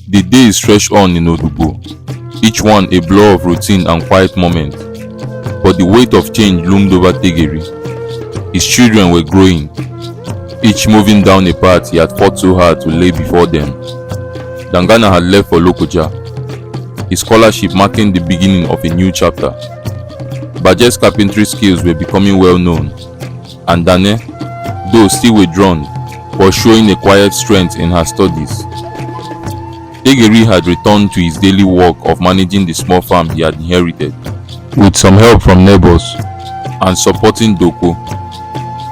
The days stretched on in 𝗪𝗶𝗶, each one a blur of routine and quiet moment. But the weight of change loomed over Tegeri. His children were growing, each moving down a path he had fought so hard to lay before them. Dangana had left for Lokoja, his scholarship marking the beginning of a new chapter. 𝗪𝗳𝗲𝗄's carpentry skills were becoming well known, and Dane, though still withdrawn, was showing a quiet strength in her studies. Tegeri had returned to his daily work of managing the small farm he had inherited, with some help from neighbors, and supporting Doko,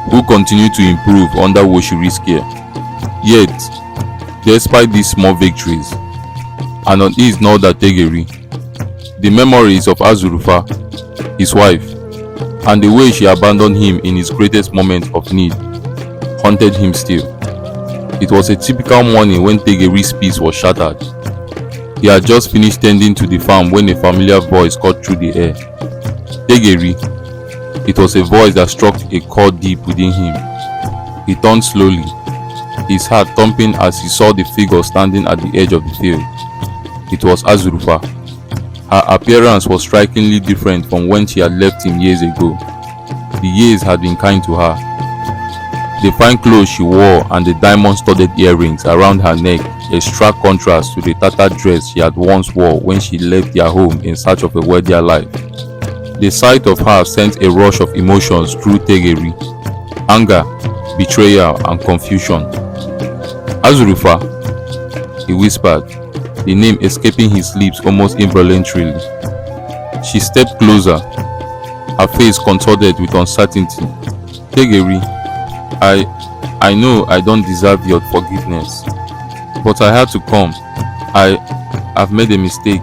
who continued to improve under 𝗪𝗁𝗲𝗄's care. Yet, despite these small victories, and unease gnawed at Tegeri, the memories of 𝗟𝗲𝗳𝗏, his wife, and the way she abandoned him in his greatest moment of need, haunted him still. It was a typical morning when Tegeri's peace was shattered. He had just finished tending to the farm when a familiar voice cut through the air. Tegeri. It was a voice that struck a chord deep within him. He turned slowly, his heart thumping as he saw the figure standing at the edge of the field. It was 𝗟𝗲𝗳𝗏. Her appearance was strikingly different from when she had left him years ago. The years had been kind to her. The fine clothes she wore and the diamond-studded earrings around her neck a stark contrast to the tattered dress she had once wore when she left their home in search of a wealthier life. The sight of her sent a rush of emotions through Tegeri: anger, betrayal, and confusion. 𝗟𝗲𝗳𝗏, he whispered, the name escaping his lips almost involuntarily. She stepped closer, her face contorted with uncertainty. Tegeri, I know I don't deserve your forgiveness, but I had to come. I've made a mistake.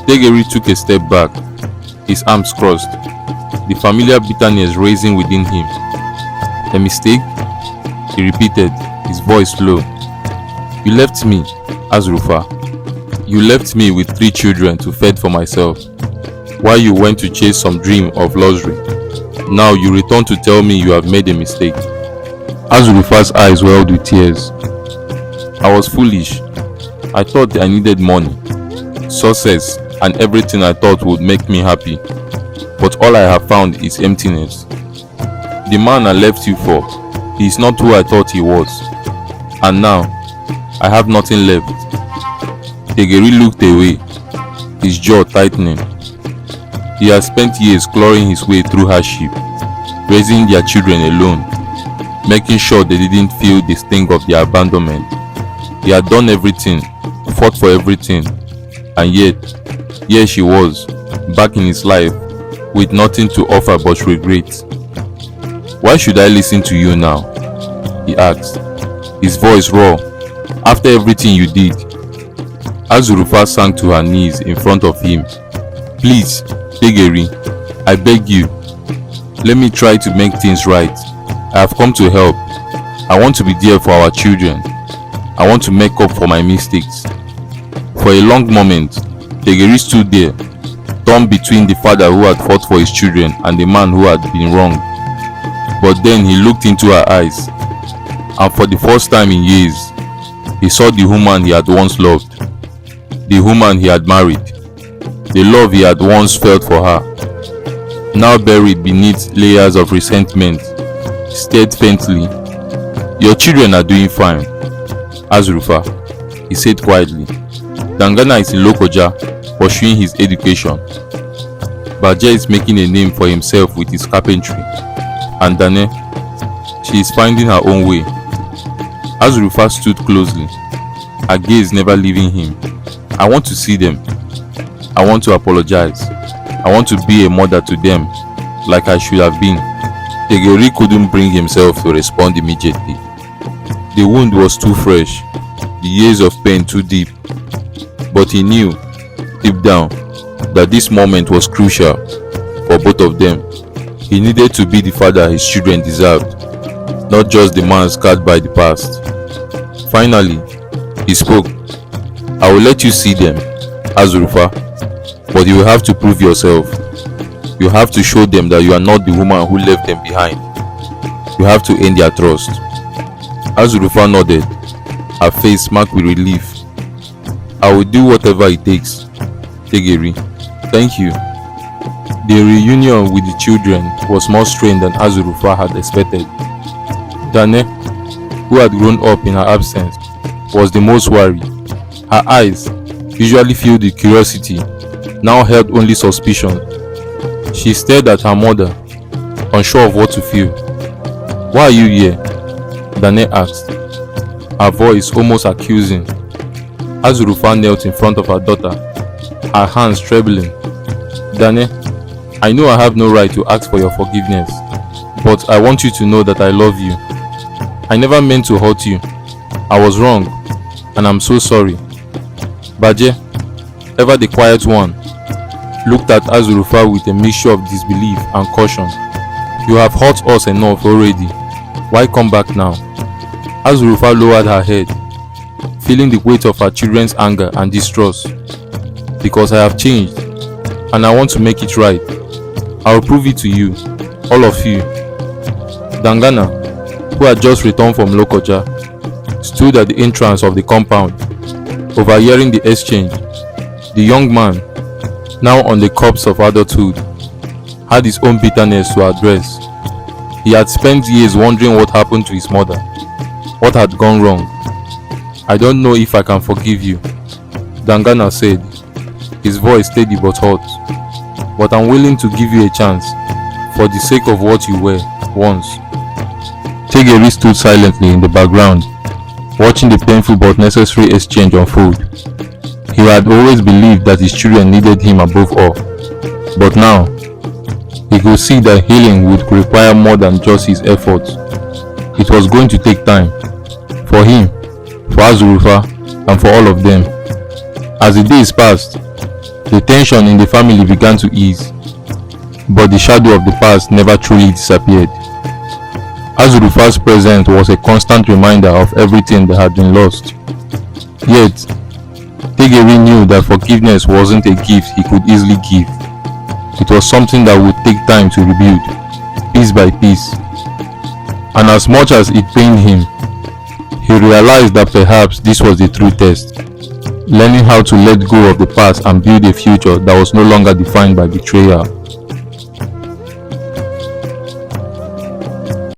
Tegeri took a step back, his arms crossed, the familiar bitterness rising within him. A mistake? He repeated, his voice low. You left me, 𝗟𝗲𝗳𝗏. You left me with 3 children to fend for myself, while you went to chase some dream of luxury. Now you return to tell me you have made a mistake. 𝗟𝗲𝗄's eyes welled with tears. I was foolish. I thought I needed money, success, and everything I thought would make me happy. But all I have found is emptiness. The man I left you for, he is not who I thought he was. And now, I have nothing left. Tegeri looked away, his jaw tightening. He had spent years clawing his way through hardship, raising their children alone, making sure they didn't feel the sting of their abandonment. He had done everything, fought for everything, and yet, here she was, back in his life, with nothing to offer but regret. Why should I listen to you now? He asked, his voice raw. After everything you did. 𝗟𝗲𝗄 sank to her knees in front of him. Please, Tegeri, I beg you, let me try to make things right. I have come to help. I want to be there for our children. I want to make up for my mistakes. For a long moment, Tegeri stood there, torn between the father who had fought for his children and the man who had been wronged. But then he looked into her eyes, and for the first time in years, he saw the woman he had once loved, the woman he had married, the love he had once felt for her, now buried beneath layers of resentment, stared faintly. Your children are doing fine, 𝗟𝗲𝗄, he said quietly. Dangana is in Lokoja, pursuing his education. 𝗪𝗲𝗲 is making a name for himself with his carpentry. And Dane, she is finding her own way. 𝗟𝗲𝗄 stood closely, her gaze never leaving him. I want to see them. I want to apologize. I want to be a mother to them, like I should have been. Tegeri couldn't bring himself to respond immediately. The wound was too fresh, the years of pain too deep. But he knew, deep down, that this moment was crucial for both of them. He needed to be the father his children deserved, not just the man scarred by the past. Finally, he spoke. I will let you see them, 𝗟𝗲𝗄, but you will have to prove yourself. You have to show them that you are not the woman who left them behind. You have to earn their trust. 𝗟𝗲𝗄 nodded, her face marked with relief. I will do whatever it takes. Tegeri: Thank you. The reunion with the children was more strained than 𝗟𝗲𝗳𝗏 had expected. 𝗟𝗏, who had grown up in her absence, was the most worried. Her eyes, usually filled with curiosity, now held only suspicion. She stared at her mother, unsure of what to feel. "Why are you here?" 𝗟𝗏 asked, her voice almost accusing. 𝗟𝗲𝗳𝗏 knelt in front of her daughter, her hands trembling. "𝗟𝗏, I know I have no right to ask for your forgiveness, but I want you to know that I love you. I never meant to hurt you. I was wrong, and I'm so sorry." Baje, ever the quiet one, looked at 𝗟𝗲𝗳𝗏 with a mixture of disbelief and caution. "You have hurt us enough already. Why come back now?" 𝗟𝗲𝗳𝗏 lowered her head, feeling the weight of her children's anger and distrust. "Because I have changed, and I want to make it right. I will prove it to you, all of you." Dangana, who had just returned from Lokoja, stood at the entrance of the compound, overhearing the exchange. The young man, now on the cusp of adulthood, had his own bitterness to address. He had spent years wondering what happened to his mother, what had gone wrong. "I don't know if I can forgive you," Dangana said, his voice steady but hot. "But I'm willing to give you a chance, for the sake of what you were once." Tegeri stood silently in the background, watching the painful but necessary exchange unfold. He had always believed that his children needed him above all, but now he could see that healing would require more than just his efforts. It was going to take time, for him, for 𝗟𝗲𝗳𝗏, and for all of them. As the days passed, the tension in the family began to ease, but the shadow of the past never truly disappeared. 𝗟𝗲𝗳𝗏's presence was a constant reminder of everything that had been lost. Yet, Tegeri knew that forgiveness wasn't a gift he could easily give. It was something that would take time to rebuild, piece by piece. And as much as it pained him, he realized that perhaps this was the true test, learning how to let go of the past and build a future that was no longer defined by betrayal.